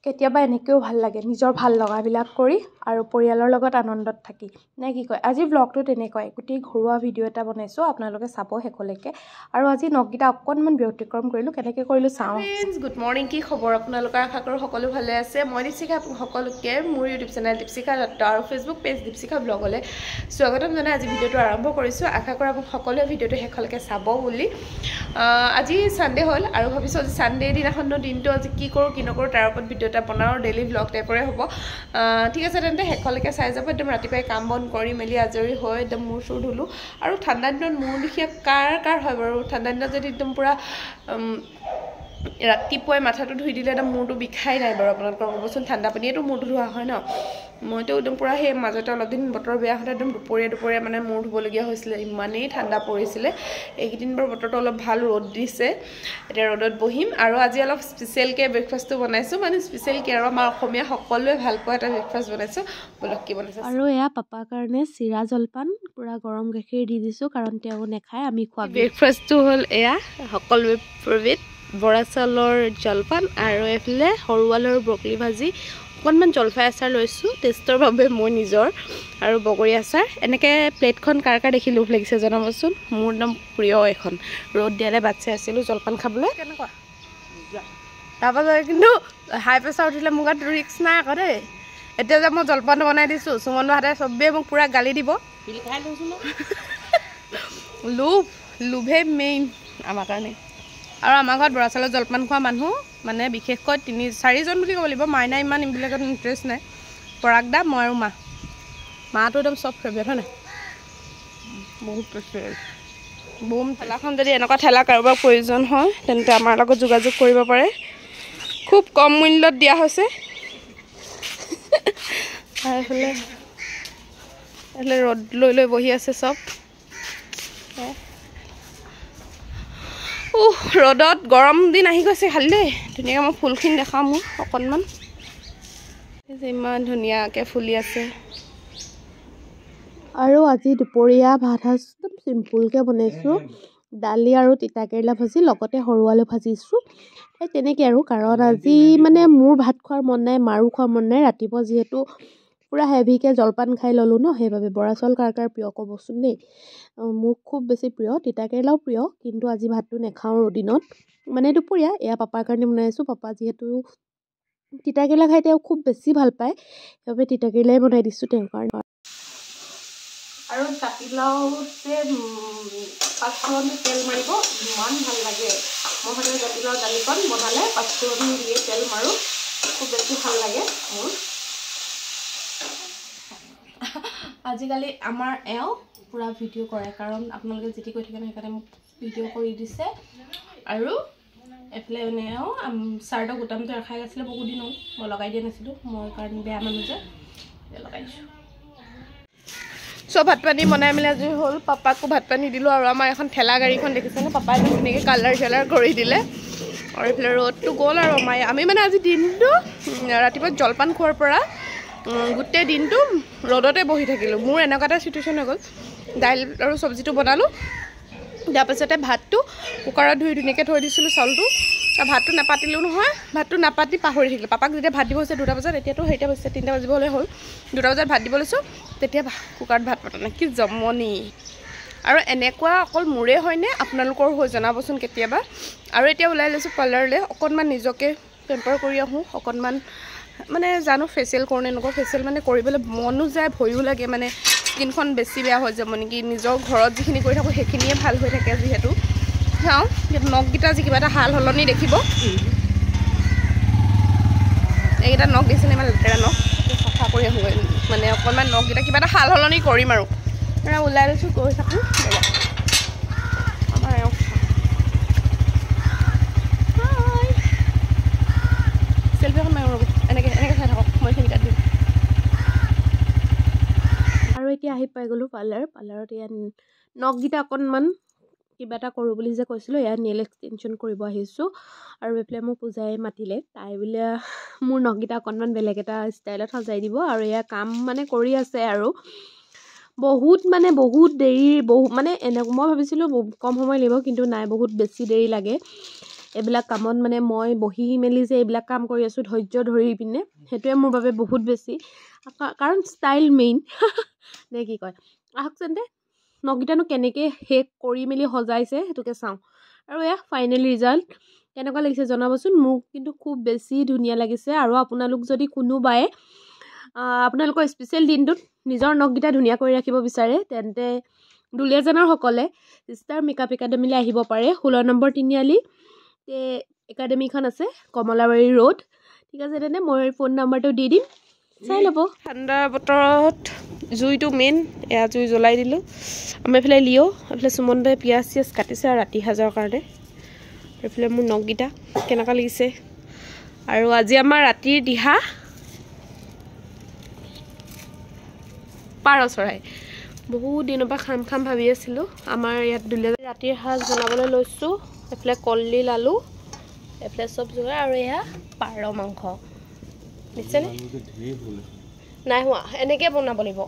কেতিয়াবা এনেকৈও ভাল লাগে নিজৰ ভাল লগাবিলাক কৰি আৰু পৰিয়ালৰ লগত আনন্দত থাকি নে কি কয়। আজি ব্লগটো তেনেকুৱাই গোটেই ঘৰুৱা ভিডিঅ' এটা বনাইছোঁ, আপোনালোকে চাব শেষলৈকে। আৰু আজি নখকেইটা অকণমান ব্যতিক্ৰম কৰিলোঁ, কেনেকৈ কৰিলোঁ চাওঁ। গুড মৰ্ণিং, কি খবৰ আপোনালোকৰ? আশা কৰোঁ সকলো ভালে আছে। মই দীপশিখা, সকলোকে মোৰ ইউটিউব চেনেল দীপশিখা দত্ত আৰু ফেচবুক পেজ দীপশিখা ব্লগলৈ স্বাগতম জনাই আজি ভিডিঅ'টো আৰম্ভ কৰিছোঁ। আশা কৰোঁ আপোনালোক সকলোৱে ভিডিঅ'টো শেষলৈকে চাব বুলি। আজি ছানডে হ'ল আৰু ভাবিছোঁ আজি ছানডে দিনাখনো দিনটো আজি কি কৰোঁ কি নকৰোঁ তাৰ ওপৰত ভিডিঅ' এটা বনাওঁ, ডেইলি ব্লগ টাইপৰে হ'ব। ঠিক আছে তেন্তে শেষলৈকে চাই যাব। একদম ৰাতিপুৱাই কাম বন কৰি মেলি আজৰি হৈ একদম মূৰ চুৰ ধুলোঁ। আৰু ঠাণ্ডা দিনত মূৰ বিশেষ কাৰ হয় বাৰু? ঠাণ্ডা দিনত যদি একদম পূৰা ৰাতিপুৱাই মাথাটো ধুই দিলে একদম মূৰটো বিষাই নাই বাৰু? আপোনালোকৰ ক'বচোন, ঠাণ্ডা পানীয়েতো মূৰটো ধোৱা হয় ন? মইতো একদম পূৰা সেই মাজতে অলপ দিন বতৰ বেয়া হওঁতে একদম দুপৰীয়া মানে মূৰ ধুবলগীয়া হৈছিলে, ইমানেই ঠাণ্ডা পৰিছিলে। এইকেইদিন বাৰু বতৰটো অলপ ভাল, ৰ'দ দিছে, এতিয়া ৰ'দত বহিম। আৰু আজি অলপ স্পেচিয়েলকৈ ব্ৰেকফাষ্টটো বনাইছোঁ, মানে স্পেচিয়েলকৈ আৰু আমাৰ অসমীয়া সকলোৱে ভাল পোৱা এটা ব্ৰেকফাষ্ট বনাইছোঁ। বলক কি বনাইছোঁ। আৰু এয়া পাপাৰ কাৰণে চিৰা জলপান পূৰা গৰম গাখীৰ দি দিছোঁ, কাৰণ তেওঁ নেখায়, আমি খোৱা। ব্ৰেকফাষ্টটো হ'ল এয়া সকলোৱে ফেভৰেট বৰা চাউলৰ জলপান, আৰু এইফালে সৰু আলুৰ ব্ৰকলি ভাজি, অকণমান জলফাই আচাৰ লৈছোঁ টেষ্টৰ বাবে মই নিজৰ, আৰু বগৰী আচাৰ। এনেকৈ প্লেটখন কাৰ দেখি লোভ লাগিছে জনাবচোন। মোৰ একদম প্ৰিয় এখন। ৰ'দ দিয়ালে বাট চাই আছিলোঁ জলপান খাবলৈ। কেনেকুৱা? তাৰপাছত কিন্তু হাই প্ৰেছাৰ উঠিলে মোৰ গাত ৰিক্স নাই আকৌ দেই। এতিয়া যে মই জলপানটো বনাই দিছোঁ, সুমনৰ হাতে চবেই মোক পূৰা গালি দিব। লোভে মেইন আমাৰ কাৰণে। আৰু আমাৰ ঘৰত বৰা চাউলৰ জলপান খোৱা মানুহ মানে বিশেষকৈ 3-4জন বুলি ক'ব লাগিব। মাইনা ইমান এইবিলাকত ইণ্টাৰেষ্ট নাই। পৰাগ দা, মই আৰু মাটো একদম চব ফেভৰেট হয় নাই? বহুত প্ৰিফেৰেট। বুম ঠেলাখন যদি এনেকুৱা ঠেলা কাৰোবাৰ প্ৰয়োজন হয় তেন্তে আমাৰ লগত যোগাযোগ কৰিব পাৰে, খুব কম মূল্যত দিয়া হৈছে। এইফালে ৰ'দ লৈ বহি আছে চব। ৰ'দত গৰম দিন আহি গৈছে খালি দেই। ধুনীয়াকৈ মই ফুলখিনি দেখাওঁ মোৰ অকণমান, ইমান ধুনীয়াকৈ ফুলি আছে। আৰু আজি দুপৰীয়া ভাত সাজ একদম চিম্পুলকৈ বনাইছোঁ, দালি আৰু তিতাকেৰেলা ভাজি, লগতে সৰু আলু ভাজিছোঁ। এই তেনেকৈ আৰু, কাৰণ আজি মানে মোৰ ভাত খোৱাৰ মন নাই, মাৰো খোৱাৰ মন নাই। ৰাতিপুৱা যিহেতু পূৰা হেভিকৈ জলপান খাই ল'লোঁ ন, সেইবাবে। বৰা চাউল কাৰ প্ৰিয় ক'বচোন দেই? মোৰ খুব বেছি প্ৰিয়, তিতাকেৰেলাও প্ৰিয়, কিন্তু আজি ভাতটো নাখাওঁ দিনত, মানে দুপৰীয়া। এয়া পাপাৰ কাৰণে বনাইছোঁ। পাপা যিহেতু তিতাকেৰেলা খাই তেওঁ খুব বেছি ভাল পায়, সেইবাবে তিতাকেৰেলাই বনাই দিছোঁ তেওঁৰ কাৰণে। আৰু জাতিলাওতে পাঁচফোৰণ তেল মাৰিব, ইমান ভাল লাগে। মই সদায় জাতিলাও দালিকণ বনালে পাঁচফোৰণ দিয়ে তেল মাৰোঁ, খুব বেছি ভাল লাগে মোৰ। আজিকালি আমাৰ এওঁ পূৰা ভিডিঅ' কৰে, কাৰণ আপোনালোকে যেতি কৈ থাকে ন, সেইকাৰণে মোক ভিডিঅ' কৰি দিছে। আৰু এইফালে মানে এওঁ চাৰ্টৰ বুটামটো ৰখাই আছিলে বহুত দিন হ'ল, মই লগাই দিয়া নাছিলোঁ, মই কাৰণ বেয়া মানুহ যে লগাই দিছোঁ। চব ভাত পানী বনাই মেলি আজি হ'ল। পাপাকো ভাত পানী দিলোঁ, আৰু আমাৰ এখন ঠেলা গাড়ীখন দেখিছেনে? পাপাই একদম ধুনীয়াকৈ কালাৰ কৰি দিলে। আৰু এইফালে ৰ'দটো গ'ল। আৰু আমি মানে আজি দিনটো ৰাতিপুৱা জলপান খোৱাৰ পৰা গোটেই দিনটো ৰ'দতে বহি থাকিলোঁ। মোৰ এনেকুৱা এটা চিটুৱেশ্যন হৈ গ'ল। দাইল আৰু চব্জিটো বনালোঁ, তাৰপাছতে ভাতটো কুকাৰত ধুই ধুনীয়াকৈ থৈ দিছিলোঁ চাউলটো। ভাতটো নাপাতিলোঁ নহয়, ভাতটো নাপাতি পাহৰি থাকিলোঁ। পাপাক যেতিয়া ভাত দিব হৈছে 2টা বজাত, এতিয়াতো সেইটা বাজিছে, 3টা বাজিবলৈ হ'ল। 2টা বজাত ভাত দিব লৈছোঁ, তেতিয়া কুকাৰত ভাত পতা নাই। কি জমনি! আৰু এনেকুৱা অকল মোৰে হয়নে আপোনালোকৰ হৈ জনাবচোন কেতিয়াবা। আৰু এতিয়া ওলাই লৈছোঁ পাৰ্লাৰলৈ, অকণমান নিজকে পেম্পাৰ কৰি আহোঁ। অকণমান মানে জানো ফেচিয়েল কৰোঁ নে নকৰোঁ। ফেচিয়েল মানে কৰিবলৈ মনো যায়, ভয়ো লাগে, মানে স্কিনখন বেছি বেয়া হৈ যাব নেকি। নিজৰ ঘৰত যিখিনি কৰি থাকোঁ সেইখিনিয়ে ভাল হৈ থাকে যিহেতু। চাওঁ নখকেইটা আজি কিবা এটা সাল সলনি দেখিব। এইকেইটা নখ দিছেনে, ইমান লেতেৰা নখ, চাফা কৰি আহোঁগৈ। মানে অকণমান নখকেইটা কিবা এটা সাল সলনি কৰিম আৰু। ওলাই লৈছোঁ, গৈ থাকোঁ। আমাৰ এওঁ চেল্ফি এখন মাৰোঁ ৰ'ব, এনেকৈ চাই থাকক, মই সেইকেইটা দিম। আৰু এতিয়া আহি পাই গ'লোঁ পাৰ্লাৰত। এয়া নখকেইটা অকণমান কিবা এটা কৰোঁ বুলি যে কৈছিলোঁ, এয়া নেইল এক্সটেনশ্যন কৰিব আহিছোঁ। আৰু এইফালে মোক পূজাই মাতিলে, তাই বোলে মোৰ নখকেইটা অকণমান বেলেগ এটা ষ্টাইলত সজাই দিব। আৰু এয়া কাম মানে কৰি আছে আৰু বহুত দেৰি, মানে মই ভাবিছিলোঁ কম সময় লাগিব, কিন্তু নাই, বহুত বেছি দেৰি লাগে। এইবিলাক কামত মানে মই বহি মেলি যে এইবিলাক কাম কৰি আছোঁ ধৈৰ্য ধৰি পিনে সেইটোৱে মোৰ বাবে বহুত বেছি, কাৰণ ষ্টাইল মেইন নে কি কয়। আহকচোন দে নখকেইটানো কেনেকৈ শেষ কৰি মেলি সজাইছে সেইটোকে চাওঁ। আৰু এয়া ফাইনেল ৰিজাল্ট কেনেকুৱা লাগিছে জনাবচোন। মোক কিন্তু খুব বেছি ধুনীয়া লাগিছে। আৰু আপোনালোক যদি কোনোবাই আপোনালোকৰ স্পেচিয়েল দিনটোত নিজৰ নখকেইটা ধুনীয়া কৰি ৰাখিব বিচাৰে তেন্তে দুলীয়াজানৰসকলে ষ্টাৰ মেকআপ একাডেমীলৈ আহিব পাৰে। 16 নম্বৰ তিনিআলি একাডেমীখন আছে কমলাবাৰী ৰোড। ঠিক আছে, তেন্তে মই ফোন নাম্বাৰটো দি দিম, চাই ল'ব। ঠাণ্ডা বতৰত জুইটো মেইন, এয়া জুই জ্বলাই দিলোঁ। আমাৰ এইফালে লিঅ', এইফালে সুমনদাই পিঁয়াজ চিয়াজ কাটিছে আৰু ৰাতি সাজৰ কাৰণে। এইফালে মোৰ নখকেইটা কেনেকুৱা লাগিছে। আৰু আজি আমাৰ ৰাতিৰ দিহা পাৰ চৰাই। বহুত দিনৰ পৰা খাম ভাবি আছিলোঁ। আমাৰ ইয়াত দুলীয়াজান ৰাতিৰ সাজ বনাবলৈ লৈছোঁ। এইফালে কলডিল আলু, এইফালে চব যোগাৰ, আৰু এয়া পাৰ মাংস নিশ্চয় নাই হোৱা, এনেকৈ বনাব লাগিব।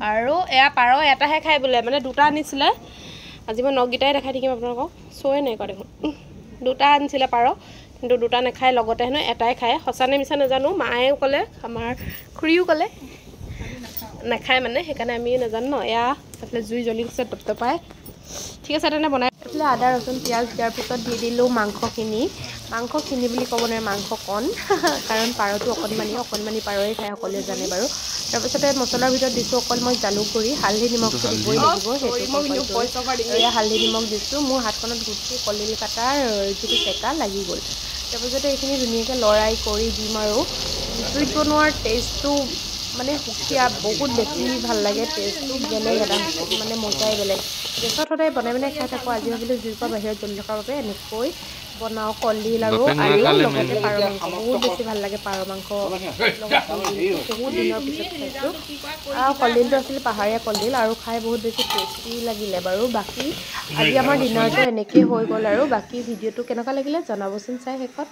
আৰু এয়া পাৰ এটাহে খাই বোলে, মানে দুটা আনিছিলে। আজি মই নখকেইটাই দেখাই থাকিম আপোনালোকক, চোৱে নাই কৰা দেখোন। দুটা আনিছিলে পাৰ, কিন্তু দুটা নাখায়, লগতে হেনো এটাই খায়। সঁচা নে মিছা নাজানো, মায়েও ক'লে আমাৰ খুৰীও ক'লে নাখায় মানে, সেইকাৰণে আমি নাজানো ন। এয়া এইফালে জুই জ্বলি গৈছে টপটপাই। ঠিক আছে তেনে বনাই এইফালে আদা ৰচুন পিঁয়াজ দিয়াৰ পিছত দি দিলোঁ মাংসখিনি বুলি ক'ব নোৱাৰে, মাংস কণ কাৰণ পাৰটো অকণমানি পাৰই খাই সকলোৱে জানে বাৰু। তাৰপিছতে মছলাৰ ভিতৰত দিছোঁ অকল মই জালুক গুড়ি, হালধি নিমখটো দিবই লাগিব, সেইটো এয়া হালধি নিমখ দিছোঁ। মোৰ হাতখনত গুটি কলডিল কাটাৰ যিটো চেকা লাগি গ'ল। তাৰপিছতে এইখিনি ধুনীয়াকৈ লৰাই কৰি দিম। আৰু জুইত বনোৱাৰ টেষ্টটো মানে সুকীয়া, বহুত বেছি ভাল লাগে। টেষ্টটো বেলেগ এটা, মানে মজাই বেলেগ। গেছত সদায় বনাই খাই থাকোঁ, আজি ভাবিলোঁ জুইৰ পৰা বাহিৰত জ্বলি থকাৰ বাবে এনেকৈ বনাওঁ। কলডিল আৰু লগতে পাৰ মাংস বহুত বেছি ভাল লাগে। পাৰ মাংস লগত বহুত দিনৰ পিছত খাইছোঁ। আৰু কলডিলটো আছিল পাহাৰীয়া কলডিল, আৰু খাই বহুত বেছি টেষ্টি লাগিলে বাৰু। বাকী আজি আমাৰ ডিনাৰটো এনেকেই হৈ গ'ল। আৰু বাকী ভিডিঅ'টো কেনেকুৱা লাগিলে জনাবচোন চাই শেষত।